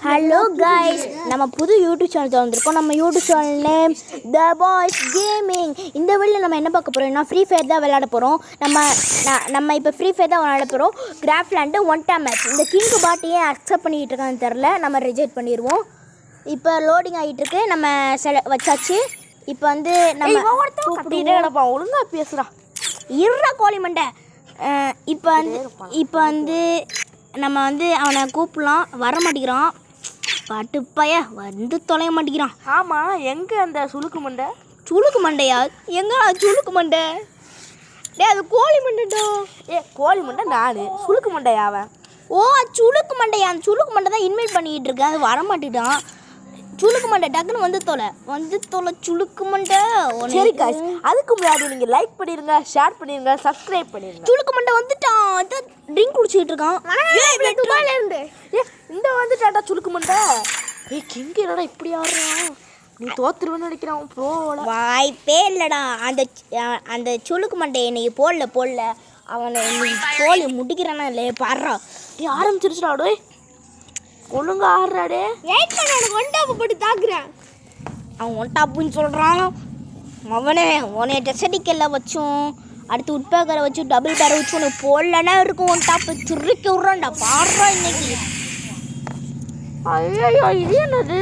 Hello guys, நம்ம புது YouTube channel திறந்துருக்கோம். நம்ம YouTube channel name the boys gaming. இந்த வீடியோவில் நம்ம என்ன பார்க்க போகிறோம்னா ஃப்ரீ ஃபயர் தான் விளையாட போகிறோம். நம்ம இப்போ ஃப்ரீ ஃபயர் தான் விளையாட போகிறோம். கிராஃப்லாண்டு 1 டைம் மேட்ச். இந்த கிங்கு பாட்டியே அக்செப்ட் பண்ணிக்கிட்டு இருக்கான்னு தெரில, நம்ம ரிஜெக்ட் பண்ணிடுவோம். இப்போ லோடிங் ஆகிட்டுருக்கு, நம்ம வச்சாச்சு. இப்போ வந்து நம்ம ஒழுங்காக பேசுகிறா இருற கோழி மண்டை. இப்போ வந்து நம்ம வந்து அவனை கூப்பிடலாம், வர மாட்டேங்கிறான். பட்டுப்பைய வந்து தொலைய மாட்டேங்கிறான். ஆமாம், எங்கே அந்த சுளுக்கு மண்டையா? எங்கடா சுளுக்கு மண்டை? டே, அது கோழி மண்டைடா. கோழி மண்டை நான் சுளுக்கு மண்டையாவன். ஓ, சுளுக்கு மண்டையா? அந்த சுளுக்கு மண்டை தான் இன்வைட் பண்ணிக்கிட்டு இருக்கேன், அது வர மாட்டேட்டான். சுளுக்கு மண்டை டக்குன்னு வந்து தொலை சுளுக்கு மண்டை. சரி காய்ஸ், அதுக்கு முன்னாடி நீங்கள் லைக் பண்ணிடுங்க, ஷேர் பண்ணிடுங்க, சப்ஸ்கிரைப் பண்ணிடுங்க. சுளுக்கு மண்டை வந்துட்டான், ட்ரிங்க் குடிச்சிட்டு இருக்கான். இந்த வந்துட்டாடா சுளுக்கு மண்டை. கிங் என்னடா இப்படி ஆடுறான்? நீ தோத்துருவேன்னு நினைக்கிறான். ப்ரோவோட வாய்ப்பே இல்லைடா. அந்த சுளுக்கு மண்டையை இன்னைக்கு போடல அவனை இன்னைக்கு போலி முடிக்கிறானா இல்லையே பாடுறா. நீ ஆரம்பிச்சிருச்சுடாடோ, ஒழுங்கா ஆடுறாடே. வெயிட் பண்ண, எனக்கு ஒன்டாப்பு போட்டு தாக்குறேன். அவன் ஒன்டாப்புன்னு சொல்கிறான். அவனே உனைய டெசடிக்கல்ல வச்சோம், அடுத்து உட்பேக்கரை வச்சு டபுள் பேரை வச்சு உனக்கு போடலன்னா இருக்கும். ஒன்டாப்பு திருக்கி விட்றான்டா பாடுறா இன்னைக்கு. ஐயோ, இது என்னது?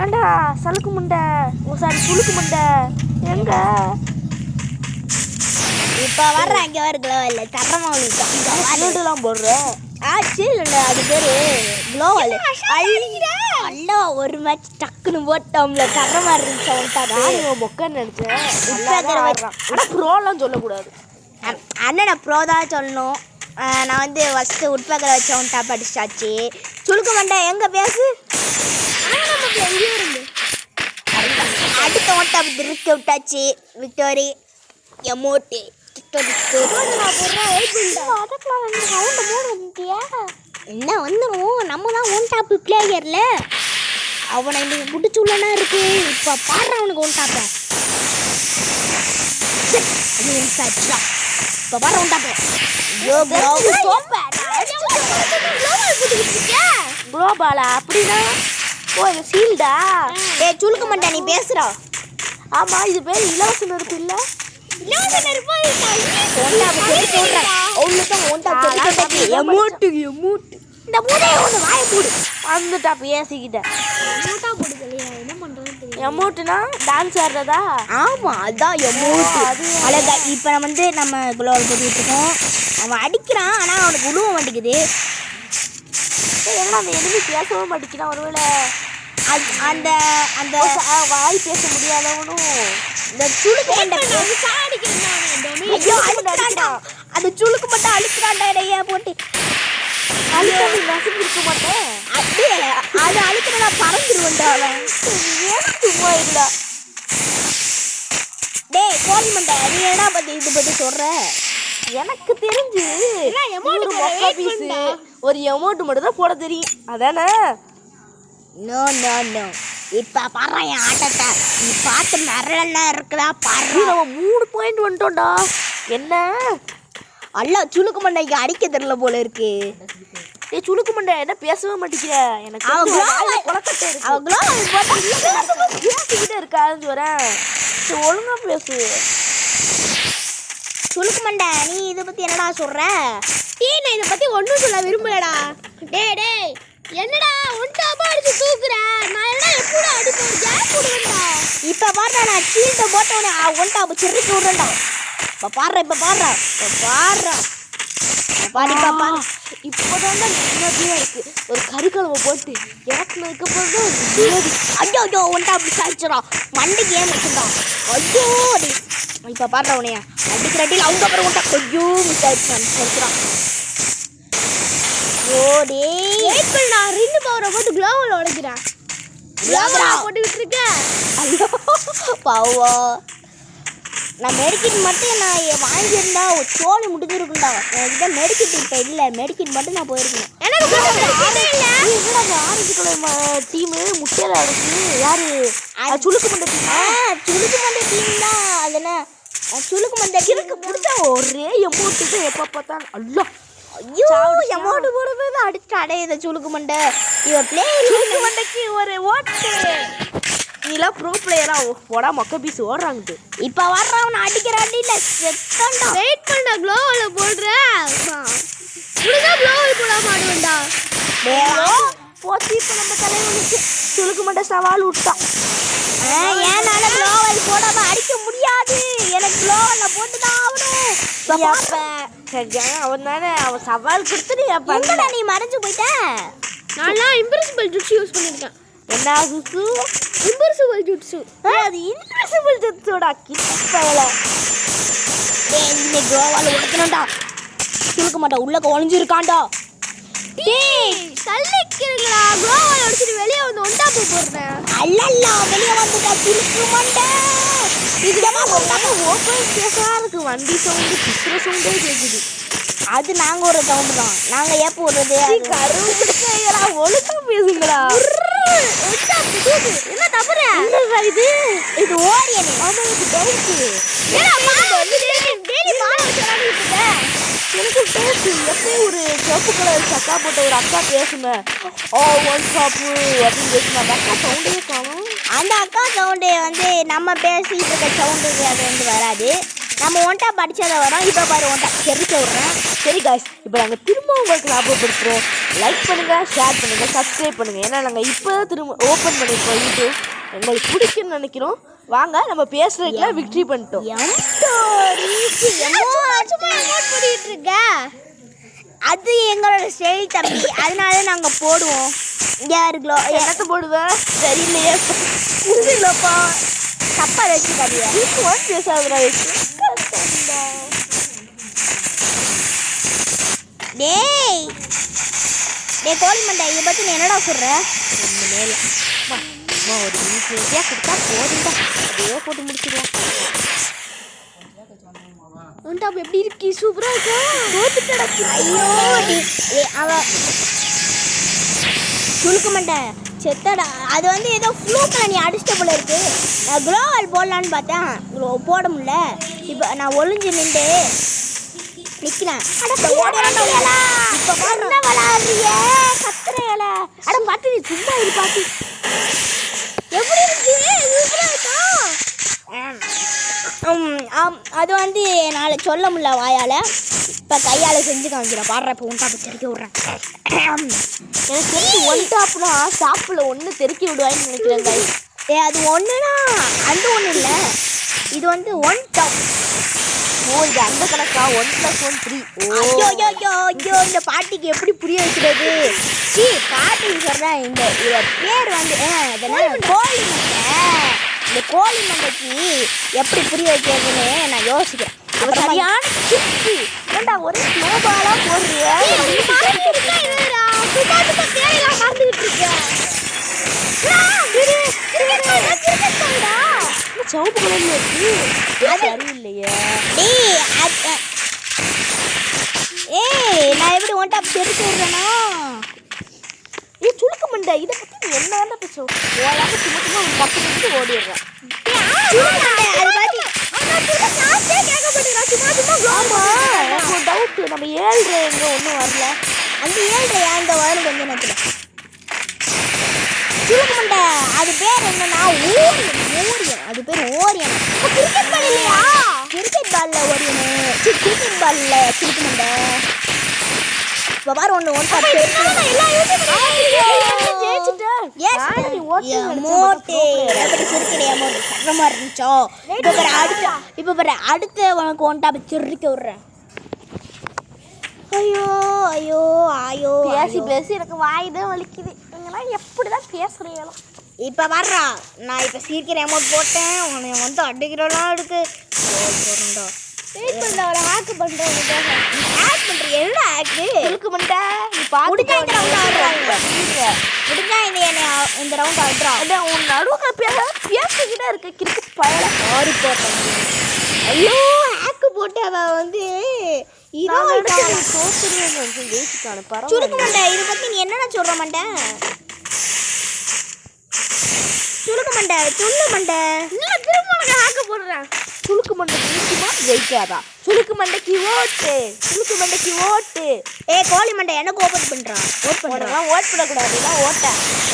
ஏண்டா சலுக்கு முண்டை, சாரி சுளுக்கு முண்டை எங்க? இப்போ வர்றேன், இங்கே வருங்களா இல்லை தரமாவளிலாம் போடுற ஆச்சு இல்லை, அது பேர் க்ளோவல். அல்லா ஒரு மேட்ச் டக்குன்னு போட்டோம்ல, தர மாதிரி இருந்துச்சு. அவன்கிட்ட மொக்கன்னு நினச்சேன். ஆனால் ப்ரோலாம் சொல்லக்கூடாது. அண்ணனை ப்ரோ தான் சொல்லணும். நான் வந்து ஃபஸ்ட்டு உட்பேக்கரை வச்சு அவன் டாப் அடிச்சாச்சு. சுளுக்கு மண்டை எங்கே பேசு? அடுத்த ஒன் டாப் திருக்க விட்டாச்சு. விக்டோரி எமோட்டி என்ன வந்துடும். நம்ம தான் ஒன் டாப் பிளேயர்ல, அவனை இன்னைக்கு பிடிச்சி உள்ளனா இருக்கு. இப்போ பாடுற அவனுக்கு ஒன் டாப்பை. இப்போ பாடுற ஒன் டாப்பை. குளோபாலா அப்படின்னா? ஓ, இந்த சீல்டா? சுளுக்க மாட்டேன், நீ பேசுறா. ஆமாம், இது பேர் இலவச நெருப்பு இல்லை? அந்த டாப் ஏசிக்கிட்டேன். எமோட்டுனா டான்ஸ் ஆடுறதா? ஆமாம், அதுதான் எமோட்டு. அழகா இப்போ வந்து நம்ம குளோவில் போட்டுக்கிட்டு இருக்கோம். அவன் அடிக்கிறான், ஆனால் அவனுக்கு உழுவ மாட்டேங்குது. ஏன்னா அந்த எதுவுமே பேசவே மாட்டேங்கிறான். ஒருவேளை அந்த அந்த வாய் பேச முடியாதவனும் இந்த சுளுக்கு மண்டை அந்த சுளுக்கு மட்டும் அழுத்துறாண்டா இடையே போட்டு. அழுத்தி நசுக்கிருக்க மாட்டேன். அப்படியே அது அழுத்துறா பறந்துருவண்டா அவன். சும்மா இல்லை. டேய் கோழி மண்டை, நீ என்ன பற்றி இது பற்றி சொல்கிற? எனக்கு தெரிஞ்சு ஒரு எமௌண்ட் மட்டும் தான் போட தெரியும், அதானே? நோ நோ நோ, இப்போ பாரு என் ஆட்டத்தை. நீ பார்த்து மிரளெல்லாம் இருக்குதா பாரு. நம்ம 3 பாயிண்ட் வந்துட்டோம்டா. என்ன அல்ல சுளுக்கு மண்டைக்கு அடிக்க தெரியல போல இருக்கு. சுளுக்கு மண்டை என்ன பேசவே மாட்டேங்கிற? எனக்கு பேசிக்கிட்டே இருக்காதுன்னு சொல்றேன். ஒழுங்கா பேசு சுளுக்கு மண்டை. நீ இதை பற்றி என்னடா சொல்கிற? நான் இதை பற்றி ஒன்றும் சொல்ல விரும்பலடா. டேய் என்னடா ஒன்டாப்பா அடிச்சு தூக்குற? நான் என்ன எப்படா அடிப்பேன்? கேப் போடுவேன்டா. இப்போ பாருடா, நான் சீல்ட போட்டவனே ஒன்டாப்பு சிரிச்சு விடுறேன்டா. இப்போ பாரு இப்போதான் நிம்மதியாக இருக்கு. ஒரு கறிக்கலவை போட்டு இறக்குனதுக்கப்புறம் தான் ஐயோ ஒன்டாப்பு சாய்ச்சிடா மண்டைக்கு ஏன் வச்சுட்டான். ஐயோ இப்போ பாருடா உனையா அடிக்கிற அடியில் அவங்க அப்புறம் ஒன்டா ஐயோ மிஸ் ஆயிடுச்சான் சொல்லிக்கிறான். ஓடே நான் 2 பவரை போட்டு க்ளோவில் உடைக்கிறேன். போட்டு விட்டுருக்கேன். ஐயோ பாவா, நான் மெடிக்கிட் மட்டும் நான் வாங்கியிருந்தா சோழி முடிஞ்சிருக்குண்டா. என்கிட்ட மெடிக்கிட் இப்போ இல்லை. மெடிக்கிட் மட்டும் நான் போயிருக்கேன். ஆரஞ்சு கலர் டீமு முட்டையில அடைச்சி யாரு? சுளுக்கு மண்டை டீம் தான். அது என்ன சுளுக்கு மண்டை எனக்கு பிடிச்ச ஒரே எமௌண்ட்டு எப்போ பார்த்தாலும் அல்ல. ஐயோ எமோட் போடுறது அடிச்சு அடையுத சுளுக்கு மண்டை இவ பிளே சுளுக்கு மண்டைக்கு ஒரு ஓட்டு நீலாம் ப்ரோ பிளேயரா போடா மொக்க பீஸ் ஓடுறாங்க இப்ப வர்றவன் அடிக்கிற அடியில செத்தண்டா வெயிட் பண்ண க்ளோவல போடுறேன் முடிஞ்சா க்ளோவல் போடாம ஆடுவேன்டா போச்சு இப்போ நம்ம தலைவனுக்கு சுளுக்கு மண்டை சவால் விட்டான் ஏனால க்ளோவல் போடாம அடிக்க முடியாது எனக்கு க்ளோவல்ல போட்டு தான் ஆகணும் அவன் தானே அவன் சவால் கொடுத்து நீ எங்கடா நீ மறைஞ்சு போயிட்ட நான்லாம் இன்விசிபிள் ஜுட்ஸ் யூஸ் பண்ணிருக்கேன் என்ன சுசு இன்விசிபிள் ஜுட்ஸ் அது இன்விசிபிள் ஜெட்ஸோட கிட்டல டேய் இந்த க்ளோவல் உடைக்கணும்டா சுளுக்க மாட்டா உள்ளக்க ஒளிஞ்சிருக்கான்டா டேய் தள்ளிக்கிறீங்களா க்ளோவல் அடிச்சிட்டு வெளிய வந்து ஒண்டா போடுறேன் அல்லல்ல வெளிய வந்துட்டா சுளுக்கு மண்டை இதுலமா ஒண்ணாம ஓபன் ஸ்பேஸா இருக்கு வண்டி சவுண்ட் பிக்ர சவுண்டே கேக்குது அது நாங்க ஒரு சவுண்ட் தான் நாங்க ஏப்ப விடுறது கருவுடா ஒழுங்கா பேசுங்கடா என்ன தப்புற என்னடா இது இது ஓரியன் ஆமா இது டவுட் ஏன்னா பால் வந்து டெய்லி பால் வச்சு விளையாடிட்டு இருக்க எனக்கு பேசு எப்பயும் ஒரு சிவப்பு கலர் சக்கா போட்ட ஒரு அக்கா பேசுமே ஒன் ஷாப்பு அப்படின்னு பேசுமே அந்த அக்கா சவுண்டே காணும் அந்த அக்கா சவுண்டு வந்து நம்ம பேசிட்டு இருக்க சவுண்டுக்கு அது வந்து வராது நம்ம ஒன்ட்டா படிச்சதை வரோம் இப்போ பாரு ஒன்ட்டா தெரிவிக்க விட்றேன் சரி காய்ஸ் இப்போ நாங்கள் திரும்ப உங்களுக்கு ஞாபகப்படுத்துகிறோம் லைக் பண்ணுங்கள் ஷேர் பண்ணுங்கள் சப்ஸ்கிரைப் பண்ணுங்கள் ஏன்னா நாங்கள் இப்போ தான் திரும்ப ஓப்பன் பண்ணியிருக்கோம் யூடியூப் எங்களுக்கு பிடிக்குன்னு நினைக்கிறோம் வாங்க நம்ம பேசுறதுக்குள்ள விக்ட்ரி பண்ணிட்டோம் பண்ணிட்டு இருக்க அது எங்களோட ஸ்டைல் தம்பி அதனால நாங்க போடுவோம் யாருங்களோ என்னத்தை போடுவேன் தெரியலையே புரியலப்பா தப்பா வச்சுக்காதியா இப்போ பேசாதுடா டேய் டேய் கோழி மண்டை இதை பற்றி நீ என்னடா சொல்ற ஒன்று மேலே அம்மா ஒரு ஈஸியாக கொடுத்தா போதுண்டா அதே போட்டு முடிச்சிடுவோம் ஒண்டா எப்படி இருக்கு சூப்பரா இருக்கா தோத்துட்டடா ஐயோ அவ சுளுக்க மாட்டேன் செத்தடா அது வந்து ஏதோ ஃப்ளூக்கில் நீ அடிச்சிட்ட போல இருக்கு நான் க்ளோவல் போடலான்னு பார்த்தேன் போட முடியல இப்போ நான் ஒளிஞ்சு நின்று நிற்கிறேன் இப்போ என்ன விளாடுறிய கத்துறையில அட பார்த்து நீ சும்மா இரு பார்த்து எப்படி இருக்கு அது வந்து என்னால் சொல்ல முடியல வாயால் இப்போ கையால் செஞ்சு காமிக்கிறேன் பாடுற இப்போ உண்டா தெருக்கி விட்றேன் எனக்கு தெரிஞ்சு ஒன் டாப்னா ஷாப்பில் ஒன்று தெருக்கி விடுவான்னு நினைக்கிறேன் guys. அது ஒன்றுனா அந்த ஒன்று இல்லை இது வந்து ஒன் டாப் இது அந்த கணக்கா 1+1 3 ஐயோ ஐயோ ஐயோ ஐயோ இந்த பாட்டிக்கு எப்படி புரிய வைக்கிறது சி பாட்டின்னு சொல்கிறேன் இந்த பேர் வந்து இதெல்லாம் கோழி மண்டை இந்த கோழி மண்டைக்கு எப்படி புரிய வைக்கிறதுன்னு நான் யோசிக்கிறேன் சரியான சிப்பி ஏண்டா ஒரே ஸ்லோபாலாக போடுறிய சவுப்பு கலர்ல இருக்கு சரியில்லையே நான் எப்படி ஒன்ட்டா தெரிஞ்சு விடுறேன்னா சுளுக்க மண்டை இதை பற்றி நீ என்ன வேண்டாம் பேசுவோம் ஓலாமல் சும்மா சும்மா ஒரு 10 நிமிஷம் ஓடிடுறேன் எனக்கு ஒரு டவுட் நம்ம 7 எங்க ஒன்றும் வரல அந்த 7 அந்த வரும் கொஞ்சம் நேரத்தில் சுளுக்க மண்டை அது பேர் என்னன்னா ஓரியன் அது பேர் ஓரியன் கிரிக்கெட் பால் இல்லையா கிரிக்கெட் பால்ல ஓரியனு கிரிக்கெட் பால்ல சுளுக்க மண்டை இப்போ பாரு ஒன்று ஒன் இருந்துச்சோ இப்போ பாரு அடுத்த உனக்கு ஒன்ட்டா சிரிக்க விட்றேன் ஐயோ ஐயோ ஐயோ பேசி எனக்கு வாய் தான் வலிக்குது நீங்களாம் எப்படிதான் பேசுறீங்களோ இப்போ வர்றா நான் இப்போ சீக்கிர அமௌண்ட் போட்டேன் உன்னை வந்து அடிக்கிறோலாம் இருக்கு போடுறா வெயிட் பண்ண அவளை ஹேக் பண்றேன் ஹேக் பண்ணுறீங்க என்ன ஹேக்கு சுளுக்க மண்டை நீ பார்த்து முடிஞ்சா இந்த ரவுண்ட் ஆடுறா அதான் உன் நடுவில் பேசிக்கிட்டே இருக்க கிறுக்கு பயல மாறி போட்டேன் ஐயோ ஹேக்கு போட்டு அவள் வந்து சுருக்க மாட்டேன் இதை பற்றி நீ என்னென்ன சொல்கிற மாட்டேன் சுருக்க மாட்டேன் சொல்ல மாட்டேன் மண்டை ஹேக்க போடுறேன். சுளுக்கு மண்டை ஜெயிக்குமா ஜெயிக்காதா? சுளுக்கு மண்டைக்கு ஓட்டு, சுளுக்கு மண்டைக்கு ஓட்டு. கோழி மண்டை எனக்கு ஓபன் பண்றான். உனக்கெல்லாம் ஓட் பண்ணக்கூடாது, இதான் ஓட்ட.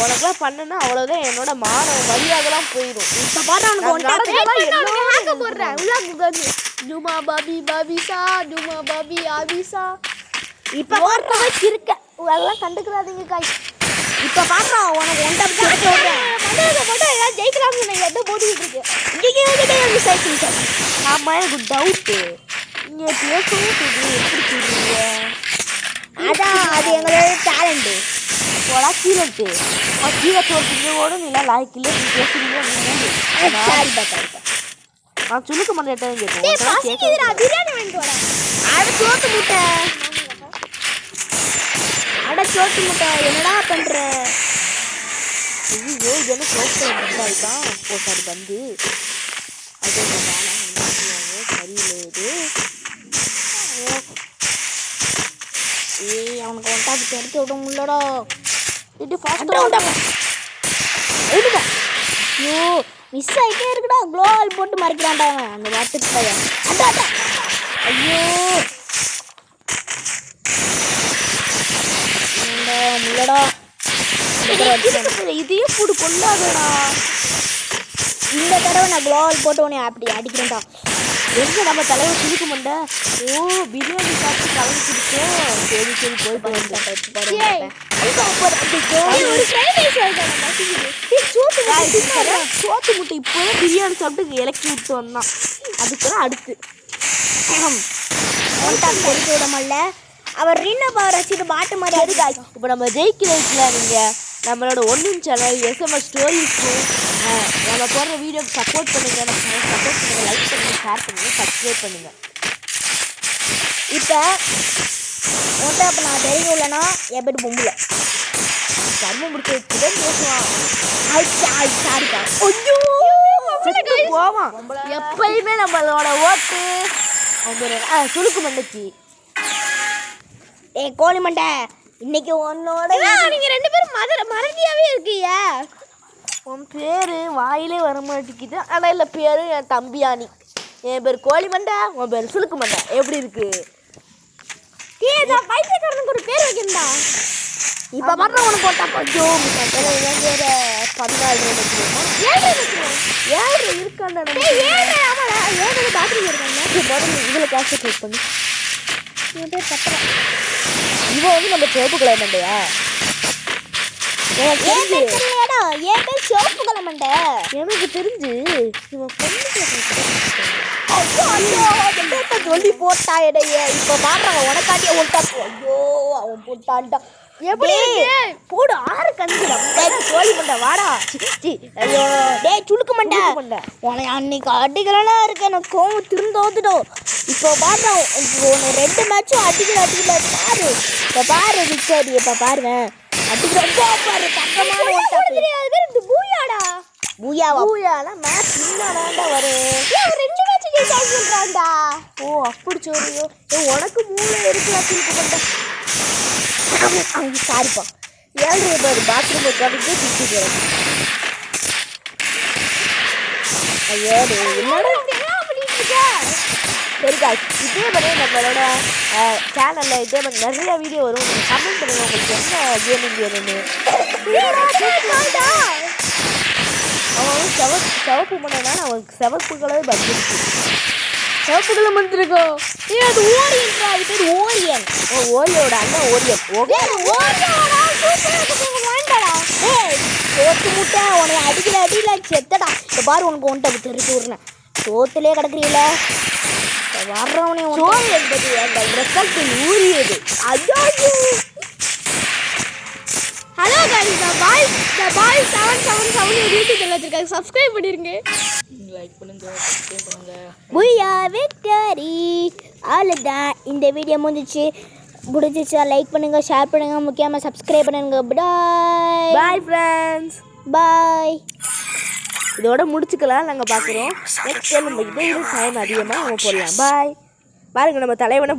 உனக்கெல்லாம் பண்ணுன்னா அவ்வளோதான், என்னோட மானவ மரியாதைலாம் போயிடும். இப்ப பாரு அவனுக்கு ஒன் டாப் அவனுக்கு ஹேக்க போடுறேன். உள்ள குகாது. ஜுமா பாபி பாபிசா, ஜுமா பாபி ஆபிசா. இப்ப பார்த்தவ இருக்க எல்லாம் கண்டுக்கிறாதீங்க காய். இப்ப பாக்குறோம் உனக்கு ஒன் டாப் சொல்றேன். மண்டை போட்டா ஏதாவது ஜெயிக்கலாம்னு நான் எதை போட்டுக்கிட்டு இருக்கேன். இங்க சைக்கிள் சார். ஆமா, எனக்கு டவுட்டு, நீங்க பேசவும் தெரியும், எப்படி தெரியுங்க? அதான் அது எங்களோட டேலண்ட். போடா கீழட்டு, கீழே தோற்று நீலாம் லாய்க்கில்ல, நீ பேசுறீங்க. சரிப்பா சரிப்பா. நான் சுளுக்கு மண்டை டேய் கேட்பேன். பசிக்குதுடா, பிரியாணி வாங்கிட்டு வாடா. அட சோத்து முட்டை, அட சோத்து முட்டை என்னடா பண்ற? ஐயோ, இது என்ன சோப்பு தான் போட்டாரு வந்து. அது சரியில்லை இது. ஏய் அவனுக்கு ஒன் டாப் எடுத்து விட முடியலடா. இது ஃபாஸ்ட்டாக எழுதுடா. ஐயோ மிஸ் ஆகிட்டே இருக்குடா. குளோவால் போட்டு மறைக்கிறான்டா அவன் அந்த வாட்டுக்கு பையன். அட ஐயோ முள்ளடா. இதையும் போட்டு கொள்ளாதடா. இந்த தடவை நான் குளோவால் போட்டு உன்னை அப்படி அடிக்கிறேன்டா. எங்க நம்ம தலைவர் சுளுக்கு மண்டை? ஓ, பிரியாணி சாப்பிட்டு கலந்துருக்கோம். சரி சரி போயிட்டு வந்தேன். ஒரு ஃப்ரைட் ரைஸ் வாங்கிட்டு பசிக்குது. சோத்து முட்டை இப்போ பிரியாணி சாப்பிட்டு இலக்கி விட்டு வந்தான். அதுக்கெல்லாம் அடுத்து ஒன் டாப் எடுத்து விட முடியல. அவர் ரின்ன பவர் வச்சுட்டு பாட்டு மாதிரி அடிக்கா. இப்போ நம்ம ஜெயிக்கிறதுல நீங்கள் நம்மளோட ஒன்றின் சேனல் எஸ்எம்எஸ் ஸ்டோரிஸ்க்கும் நம்ம போடுற வீடியோக்கு சப்போர்ட் பண்ணுங்கள். நம்ம சப்போர்ட் பண்ணுங்கள், லைக் பண்ணுங்கள், ஷேர் பண்ணுங்கள், சப்ஸ்கிரைப் பண்ணுங்கள். இப்போ ஒன் டாப் நான் தெரியும் இல்லைன்னா என் பேர் பொம்புல கர்மம் முடிச்சு வச்சுதான் பேசுவான். சாரிப்பா. செத்து போவான். எப்பயுமே நம்மளோட ஓட்டு அவங்க சுளுக்கு மண்டைக்கு. கோழி மண்டை இன்னைக்கு உன்னோட நீங்க ரெண்டு பேரும் மறதியாவே இருக்கீங்க. உன் பேர் வாயிலே வர மாட்டேங்குது. ஆனால் இல்லை, பேர் என் தம்பியானி. என் பேர் கோழி மண்டை, உன் பேர் சுளுக்கு மண்டை. எப்படி இருக்கு? பைத்தியக்காரனுக்கு ஒரு பேர் வைக்கிறா. இப்போ மட்டும் உனக்கு போட்டா கொஞ்சோ வேற 14 வச்சுருவோமா? 7 இருக்காண்டா. பாத்ரூம் இருக்காங்க. இதில் கான்சன்ட்ரேட் பண்ணி என் பேர் கத்துறேன். இவன் வந்து நம்ம சிவப்பு கலர் மண்டையா? எனக்கு சிவப்பு கலர் மண்டை. எனக்கு தெரிஞ்சு இவன் சொல்லி போட்டா இடைய. இப்ப பாடுறாங்க உனக்காட்டிய ஒட்டா. ஐயோ அவன் போட்டான்டா. எப்படி போடு 6 கஞ்சிடம் கோழி மண்டை வாடா. ஐயோ டேய் சுளுக்கு மண்டை உன அன்னைக்கு அடிக்கிறனா இருக்க. எனக்கு கோவம் திருந்தோத்துடும். இப்போ பாடுறா உன்னை 2 மேட்சும் அடிக்கிற பாரு. இப்போ பாரு விக்டரி. இப்போ பாருவேன் அடிக்கிற பாரு. தக்கமான பூயாடா. பூயாவா மேட்ச் இன்னாடா வரும். 2 மேட்ச் ஜெயிச்சான்டா. ஓ அப்படி சொல்றியோ? உனக்கு மூளை இருக்குல்ல சுளுக்கு மண்டை. சாரிப்பா. 7 ரூபாய் பாத்ரூம் உட்காந்துட்டு திட்டுக்கிறேன். ஐயோ என்னடா சரிக்கா, இதே மாதிரி நம்மளோட சேனலில் இதே மாதிரி நிறைய வீடியோ வரும். நீங்கள் கமெண்ட் பண்ணுங்கள் உங்களுக்கு என்ன கேமிங் வேணும்னு. அவன் சிவப்பு மண்டைனா அவனுக்கு சிவப்பு கலர் வந்துருக்கு. சிவப்பு கலர் வந்துருக்கோம். அது ஓரியன்டா. இது பேர் ஓரியன். ஓரியோட அண்ணன் ஓரியன். சோத்து முட்டை உன்னை அடிக்கிற அடியில செத்தடா. இப்போ பாரு உனக்கு ஒன்றை தெரிஞ்சு விடுறேன். சோத்துலேயே கிடக்குறீல வர்றவனே சோறு என்பது எங்கள் ரத்தத்தில் ஊறியது. ஐயோ hello guys, the boys 777 YouTube channel வச்சிருக்காங்க. சப்ஸ்கிரைப் பண்ணிருங்க, லைக் பண்ணுங்க, சப்ஸ்கிரைப் பண்ணுங்க. புய்யா விக்டரி. அவ்வளோதான், இந்த வீடியோ முடிஞ்சிச்சு. பிடிச்சிச்சா லைக் பண்ணுங்க, ஷேர் பண்ணுங்க, முக்கியமாக சப்ஸ்கிரைப் பண்ணுங்க. பாய் பாய் ஃப்ரெண்ட்ஸ். பாய். இதோட முடிச்சுக்கலாம். நாங்கள் பார்க்குறோம் நெக்ஸ்ட் டைம் நம்ம இதே டைம் அதிகமாக நம்ம போடலாம். பாய். பாருங்கள் நம்ம தலைவனை